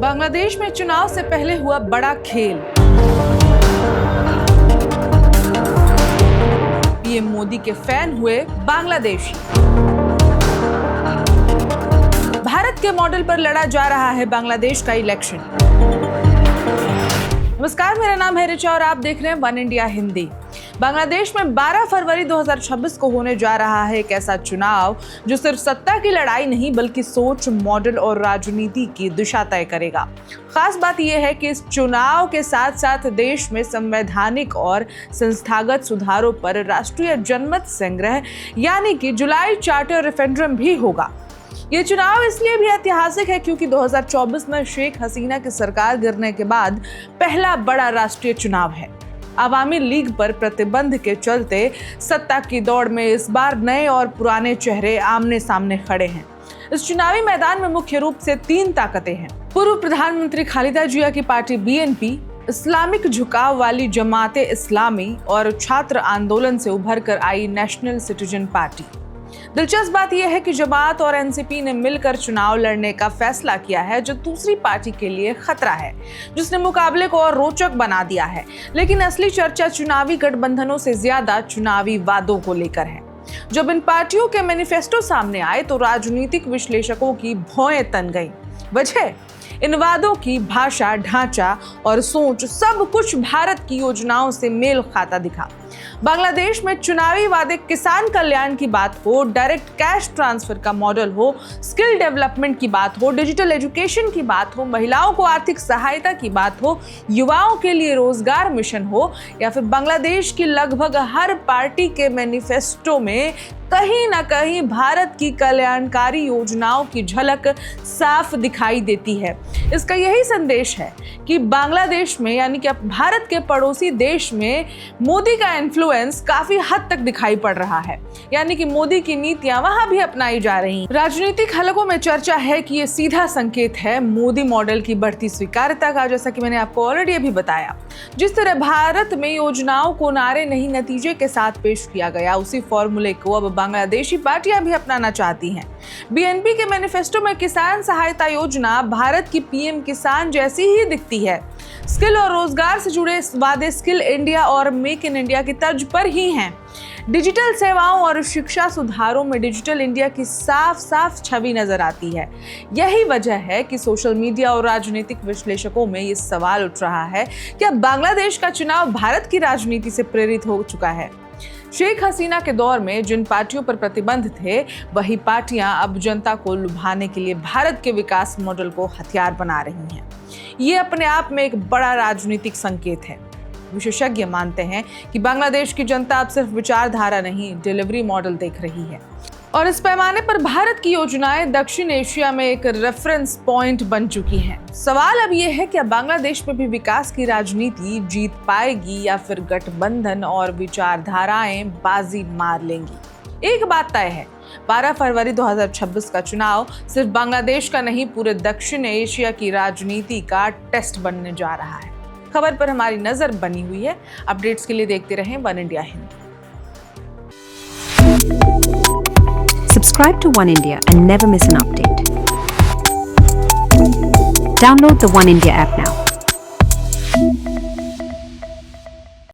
बांग्लादेश में चुनाव से पहले हुआ बड़ा खेल। पीएम मोदी के फैन हुए बांग्लादेशी। भारत के मॉडल पर लड़ा जा रहा है बांग्लादेश का इलेक्शन। नमस्कार, मेरा नाम है रिचा और आप देख रहे हैं वन इंडिया हिंदी। बांग्लादेश में 12 फरवरी 2026 को होने जा रहा है एक ऐसा चुनाव जो सिर्फ सत्ता की लड़ाई नहीं बल्कि सोच, मॉडल और राजनीति की दिशा तय करेगा। खास बात यह है कि इस चुनाव के साथ साथ देश में संवैधानिक और संस्थागत सुधारों पर राष्ट्रीय जनमत संग्रह यानी कि जुलाई चार्टर रेफरेंडम भी होगा। ये चुनाव इसलिए भी ऐतिहासिक है क्योंकि 2024 में शेख हसीना की सरकार गिरने के बाद पहला बड़ा राष्ट्रीय चुनाव है। अवामी लीग पर प्रतिबंध के चलते सत्ता की दौड़ में इस बार नए और पुराने चेहरे आमने सामने खड़े हैं। इस चुनावी मैदान में मुख्य रूप से 3 ताकतें हैं। पूर्व प्रधानमंत्री खालिदा जिया की पार्टी बीएनपी, इस्लामिक झुकाव वाली जमाते इस्लामी और छात्र आंदोलन से उभर कर आई नेशनल सिटीजन पार्टी। दिलचस्प बात यह है कि जमात और एनसीपी ने मिलकर चुनाव लड़ने का फैसला किया है, जो दूसरी पार्टी के लिए खतरा है, जिसने मुकाबले को और रोचक बना दिया है। लेकिन असली चर्चा चुनावी गठबंधनों से ज्यादा चुनावी वादों को लेकर है। जब इन पार्टियों के मैनिफेस्टो सामने आए तो राजनीतिक विश्लेषकों की भौएं तन गईं। वजह, इन वादों की भाषा, ढांचा और सोच सब कुछ भारत की योजनाओं से मेल खाता दिखा। बांग्लादेश में चुनावी वादे किसान कल्याण की बात हो, डायरेक्ट कैश ट्रांसफर का मॉडल हो, स्किल डेवलपमेंट की बात हो, डिजिटल एजुकेशन की बात हो, महिलाओं को आर्थिक सहायता की बात हो, युवाओं के लिए रोजगार मिशन हो, या फिर बांग्लादेश की लगभग हर पार्टी के मैनिफेस्टो में कहीं ना कहीं भारत की कल्याणकारी योजनाओं की झलक साफ दिखाई देती है। इसका यही संदेश है कि बांग्लादेश में यानी कि भारत के पड़ोसी देश में मोदी का इन्फ्लुएंस काफी हद तक दिखाई पड़ रहा है, यानी कि मोदी की नीतियां वहां भी अपनाई जा रही हैं। राजनीतिक हलकों में चर्चा है कि ये सीधा संकेत है मोदी मॉडल की बढ़ती स्वीकार्यता का, जैसा कि मैंने आपको ऑलरेडी अभी बताया। जिस तरह भारत में योजनाओं को नारे नहीं नतीजे के साथ पेश किया गया, उसी फॉर्मूले को अब बांग्लादेशी पार्टियां भी अपनाना चाहती हैं। बीएनपी के मैनिफेस्टो में किसान सहायता योजना भारत की पीएम किसान जैसी ही दिखती है। स्किल और रोजगार से जुड़े वादे स्किल इंडिया और मेक इन इंडिया की तर्ज पर ही हैं। डिजिटल सेवाओं और शिक्षा सुधारों में डिजिटल इंडिया की साफ साफ छवि नजर आती है। यही वजह है कि सोशल मीडिया और राजनीतिक विश्लेषकों में ये सवाल उठ रहा है कि अब बांग्लादेश का चुनाव भारत की राजनीति से प्रेरित हो चुका है। शेख हसीना के दौर में जिन पार्टियों पर प्रतिबंध थे, वही पार्टियां अब जनता को लुभाने के लिए भारत के विकास मॉडल को हथियार बना रही हैं। ये अपने आप में एक बड़ा राजनीतिक संकेत है। विशेषज्ञ मानते हैं कि बांग्लादेश की जनता अब सिर्फ विचारधारा नहीं, डिलीवरी मॉडल देख रही है और इस पैमाने पर भारत की योजनाएं दक्षिण एशिया में एक रेफरेंस पॉइंट बन चुकी हैं। सवाल अब यह है कि अब बांग्लादेश में भी विकास की राजनीति जीत पाएगी या फिर गठबंधन और विचारधाराएं बाजी मार लेंगी। एक बात तय है, 12 फरवरी 2026 का चुनाव सिर्फ बांग्लादेश का नहीं, पूरे दक्षिण एशिया की राजनीति का टेस्ट बनने जा रहा है। खबर पर हमारी नजर बनी हुई है। अपडेट्स के लिए देखते रहें one India Hindi. Subscribe to One India and never miss an update. Download the One India app now.